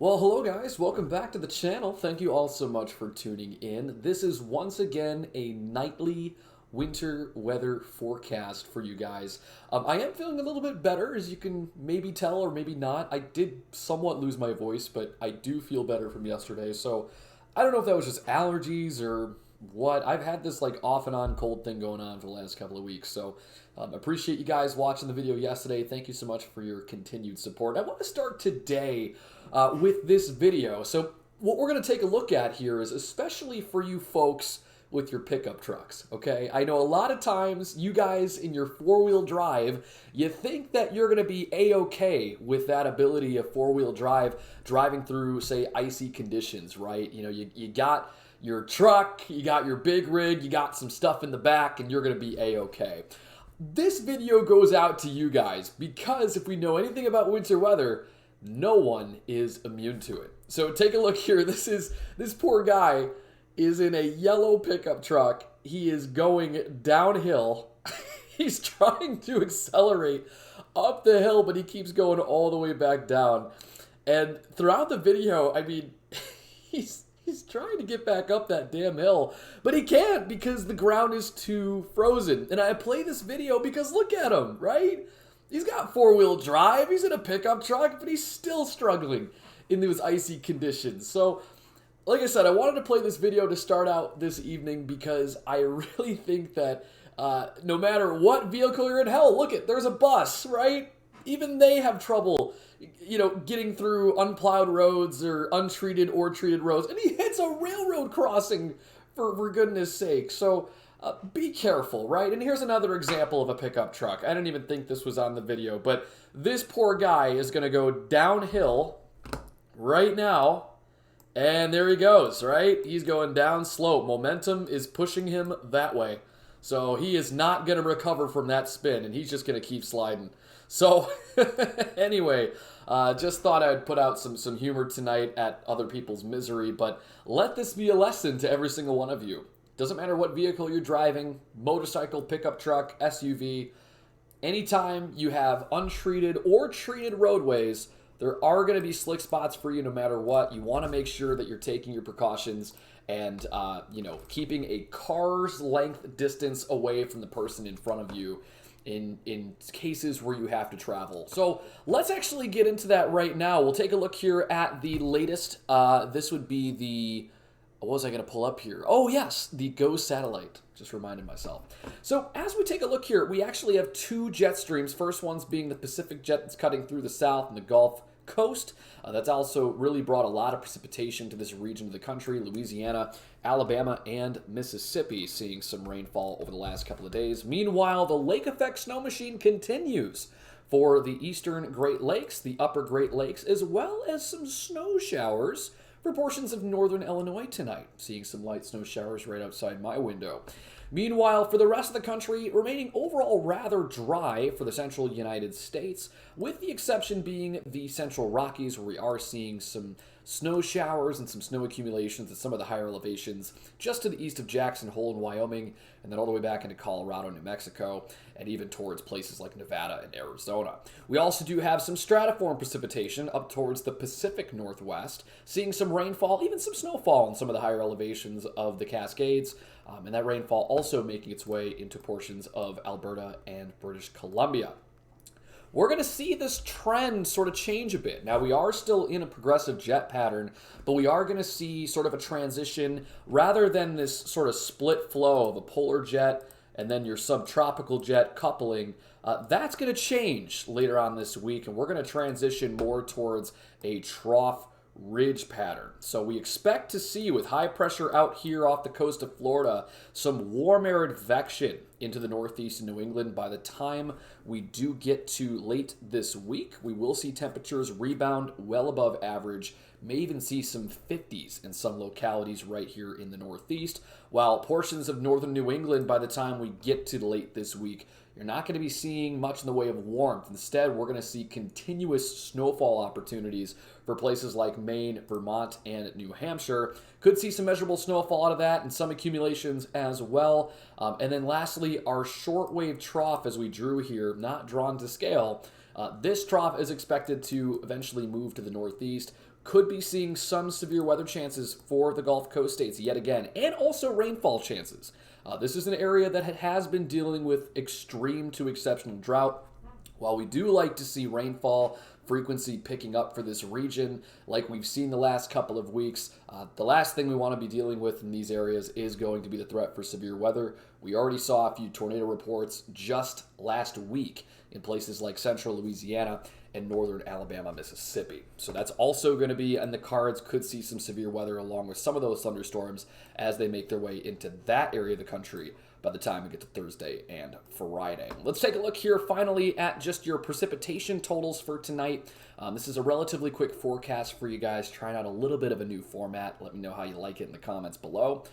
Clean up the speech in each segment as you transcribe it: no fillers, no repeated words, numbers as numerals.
Well, hello guys, welcome back to the channel. Thank you all so much for tuning in. This is once again a nightly winter weather forecast for you guys. I am feeling a little bit better, as you can maybe tell or maybe not. I did somewhat lose my voice, but I do feel better from yesterday. So I don't know if that was just allergies or what. I've had this like off and on cold thing going on for the last couple of weeks. So appreciate you guys watching the video yesterday. Thank you so much for your continued support. I want to start today with this video. So what we're going to take a look at here is especially for you folks with your pickup trucks, okay? I know a lot of times you guys in your four-wheel drive, you think that you're going to be a-okay with that ability of four-wheel drive driving through, say, icy conditions, right? You know, you got your truck, you got your big rig, you got some stuff in the back, and you're going to be a-okay. This video goes out to you guys because if we know anything about winter weather, no one is immune to it. So take a look here. This poor guy is in a yellow pickup truck. He is going downhill. He's trying to accelerate up the hill, but he keeps going all the way back down. And throughout the video, I mean, he's trying to get back up that damn hill, but he can't because the ground is too frozen. And I play this video because look at him, right? He's got four-wheel drive, he's in a pickup truck, but he's still struggling in those icy conditions. So, like I said, I wanted to play this video to start out this evening because I really think that no matter what vehicle you're in, hell, look it, there's a bus, right? Even they have trouble, you know, getting through unplowed roads or untreated or treated roads. And he hits a railroad crossing, for goodness sake. So be careful, right? And here's another example of a pickup truck. I didn't even think this was on the video, but this poor guy is going to go downhill right now. And there he goes, right? He's going down slope. Momentum is pushing him that way. So he is not going to recover from that spin, and he's just going to keep sliding. So anyway, just thought I'd put out some humor tonight at other people's misery, but let this be a lesson to every single one of you. Doesn't matter what vehicle you're driving, motorcycle, pickup truck, SUV, anytime you have untreated or treated roadways, there are going to be slick spots for you no matter what. You want to make sure that you're taking your precautions and, keeping a car's length distance away from the person in front of you in cases where you have to travel. So let's actually get into that right now. We'll take a look here at the latest. This would be the... What was I going to pull up here? Oh, yes, the GO satellite. Just reminded myself. So as we take a look here, we actually have two jet streams. First one's being the Pacific jet that's cutting through the south and the Gulf Coast. That's also really brought a lot of precipitation to this region of the country. Louisiana, Alabama, and Mississippi seeing some rainfall over the last couple of days. Meanwhile, the lake effect snow machine continues for the eastern Great Lakes, the upper Great Lakes, as well as some snow showers for portions of northern Illinois tonight, seeing some light snow showers right outside my window. Meanwhile, for the rest of the country, remaining overall rather dry for the central United States, with the exception being the central Rockies, where we are seeing some snow showers and some snow accumulations at some of the higher elevations just to the east of Jackson Hole in Wyoming, and then all the way back into Colorado, New Mexico, and even towards places like Nevada and Arizona. We also do have some stratiform precipitation up towards the Pacific Northwest, seeing some rainfall, even some snowfall in some of the higher elevations of the Cascades, and that rainfall also making its way into portions of Alberta and British Columbia. We're going to see this trend sort of change a bit. Now, we are still in a progressive jet pattern, but we are going to see sort of a transition rather than this sort of split flow of a polar jet and then your subtropical jet coupling. That's going to change later on this week, and we're going to transition more towards a trough ridge pattern. So we expect to see, with high pressure out here off the coast of Florida, some warm air advection into the northeast and New England. By the time we do get to late this week, we will see temperatures rebound well above average, may even see some 50s in some localities right here in the northeast, while portions of northern New England, by the time we get to late this week, you're not going to be seeing much in the way of warmth. Instead, we're going to see continuous snowfall opportunities for places like Maine, Vermont, and New Hampshire. Could see some measurable snowfall out of that and some accumulations as well. And then lastly, our shortwave trough, as we drew here, not drawn to scale, This trough is expected to eventually move to the northeast. Could be seeing some severe weather chances for the Gulf Coast states yet again, and also rainfall chances. This is an area that has been dealing with extreme to exceptional drought. While we do like to see rainfall frequency picking up for this region, like we've seen the last couple of weeks, the last thing we want to be dealing with in these areas is going to be the threat for severe weather. We already saw a few tornado reports just last week in places like central Louisiana and northern Alabama, Mississippi. So that's also going to be on the cards. Could see some severe weather along with some of those thunderstorms as they make their way into that area of the country by the time we get to Thursday and Friday. Let's take a look here finally at just your precipitation totals for tonight. This is a relatively quick forecast for you guys, trying out a little bit of a new format. Let me know how you like it in the comments below.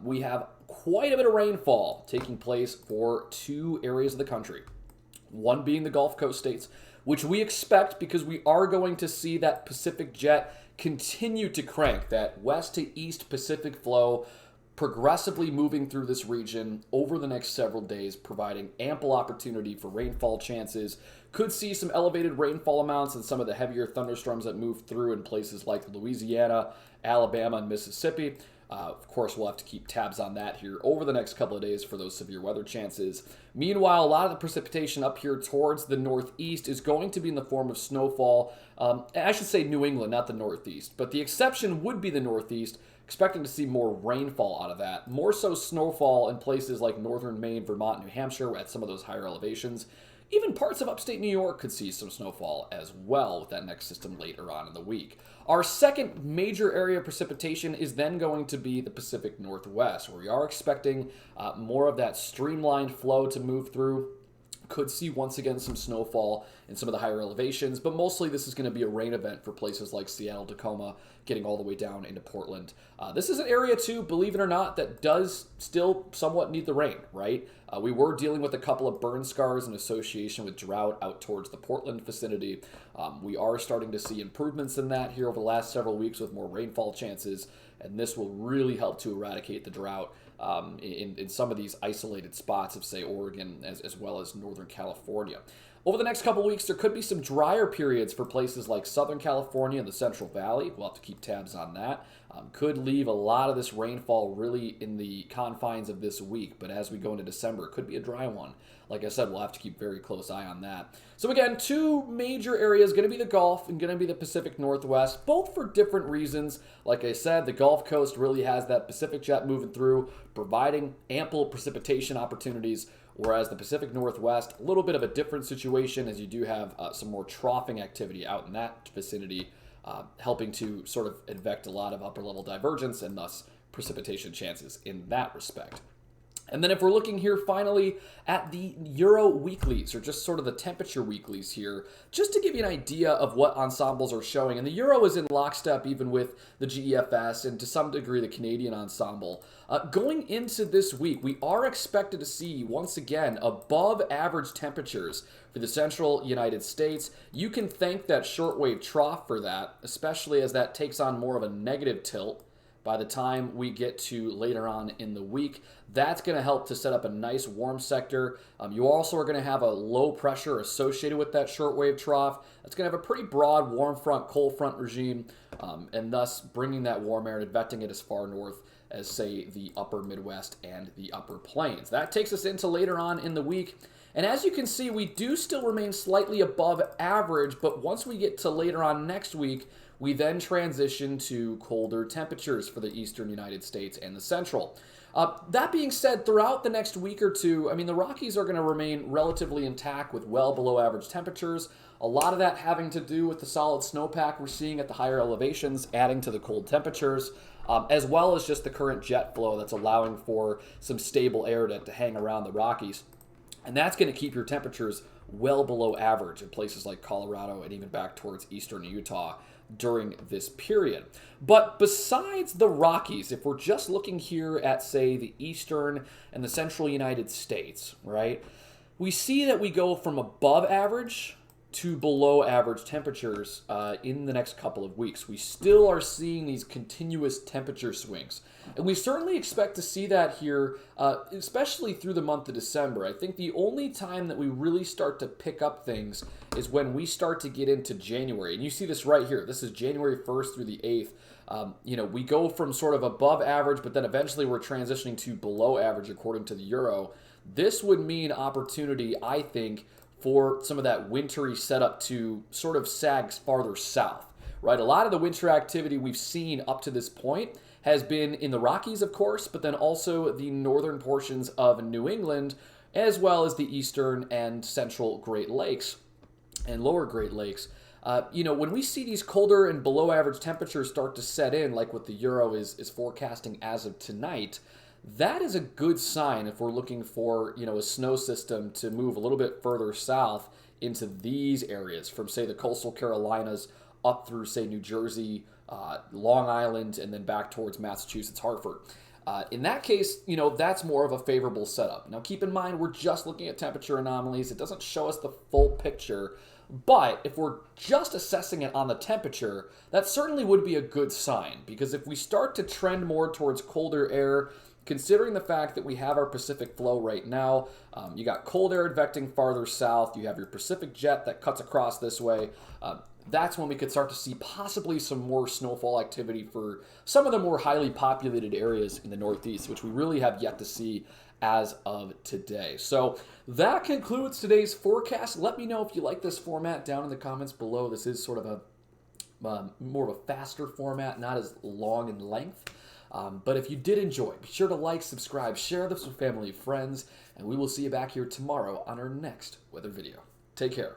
We have quite a bit of rainfall taking place for two areas of the country. One being the Gulf Coast states, which we expect because we are going to see that Pacific jet continue to crank, that west to east Pacific flow progressively moving through this region over the next several days, providing ample opportunity for rainfall chances. Could see some elevated rainfall amounts and some of the heavier thunderstorms that move through in places like Louisiana, Alabama, and Mississippi. Of course, we'll have to keep tabs on that here over the next couple of days for those severe weather chances. Meanwhile, a lot of the precipitation up here towards the northeast is going to be in the form of snowfall. I should say New England, not the northeast, but the exception would be the northeast. Expecting to see more rainfall out of that. More so snowfall in places like northern Maine, Vermont, New Hampshire at some of those higher elevations. Even parts of upstate New York could see some snowfall as well with that next system later on in the week. Our second major area of precipitation is then going to be the Pacific Northwest, where we are expecting more of that streamlined flow to move through. Could see once again some snowfall in some of the higher elevations, but mostly this is going to be a rain event for places like Seattle, Tacoma, getting all the way down into Portland. This is an area too, believe it or not, that does still somewhat need the rain, right? We were dealing with a couple of burn scars in association with drought out towards the Portland vicinity. We are starting to see improvements in that here over the last several weeks with more rainfall chances, and this will really help to eradicate the drought in some of these isolated spots of, say, Oregon as well as Northern California. Over the next couple weeks, there could be some drier periods for places like Southern California and the Central Valley. We'll have to keep tabs on that. Could leave a lot of this rainfall really in the confines of this week, but as we go into December, it could be a dry one. Like I said, we'll have to keep very close eye on that. So again, two major areas, going to be the Gulf and going to be the Pacific Northwest, both for different reasons. Like I said, the Gulf Coast really has that Pacific jet moving through, providing ample precipitation opportunities, whereas the Pacific Northwest, a little bit of a different situation as you do have some more troughing activity out in that vicinity, helping to sort of advect a lot of upper-level divergence and thus precipitation chances in that respect. And then if we're looking here finally at the Euro weeklies, or just sort of the temperature weeklies here, just to give you an idea of what ensembles are showing. And the Euro is in lockstep even with the GEFS and to some degree the Canadian ensemble. Going into this week, we are expected to see, once again, above average temperatures for the central United States. You can thank that shortwave trough for that, especially as that takes on more of a negative tilt by the time we get to later on in the week. That's going to help to set up a nice warm sector. You also are going to have a low pressure associated with that shortwave trough. That's going to have a pretty broad warm front, cold front regime, and thus bringing that warm air and advecting it as far north as, say, the upper Midwest and the upper plains. That takes us into later on in the week. And as you can see, we do still remain slightly above average, but once we get to later on next week, we then transition to colder temperatures for the eastern United States and the central. That being said, throughout the next week or two, I mean, the Rockies are going to remain relatively intact with well below average temperatures. A lot of that having to do with the solid snowpack we're seeing at the higher elevations, adding to the cold temperatures, as well as just the current jet flow that's allowing for some stable air to hang around the Rockies. And that's going to keep your temperatures well below average in places like Colorado and even back towards eastern Utah during this period. But besides the Rockies, if we're just looking here at, say, the eastern and the central United States, right, we see that we go from above average to below average temperatures in the next couple of weeks. We still are seeing these continuous temperature swings. And we certainly expect to see that here, especially through the month of December. I think the only time that we really start to pick up things is when we start to get into January. And you see this right here. This is January 1st through the 8th. We go from sort of above average, but then eventually we're transitioning to below average according to the Euro. This would mean opportunity, I think, for some of that wintry setup to sort of sag farther south, right? A lot of the winter activity we've seen up to this point has been in the Rockies, of course, but then also the northern portions of New England, as well as the eastern and central Great Lakes and lower Great Lakes. When we see these colder and below average temperatures start to set in, like what the Euro is forecasting as of tonight, that is a good sign if we're looking for, a snow system to move a little bit further south into these areas from, say, the coastal Carolinas up through, say, New Jersey, Long Island, and then back towards Massachusetts, Hartford. In that case, that's more of a favorable setup. Now, keep in mind, we're just looking at temperature anomalies. It doesn't show us the full picture. But if we're just assessing it on the temperature, that certainly would be a good sign. Because if we start to trend more towards colder air, considering the fact that we have our Pacific flow right now, you got cold air advecting farther south, you have your Pacific jet that cuts across this way, that's when we could start to see possibly some more snowfall activity for some of the more highly populated areas in the Northeast, which we really have yet to see as of today. So that concludes today's forecast. Let me know if you like this format down in the comments below. This is sort of a more of a faster format, not as long in length. But if you did enjoy, be sure to like, subscribe, share this with family and friends, and we will see you back here tomorrow on our next weather video. Take care.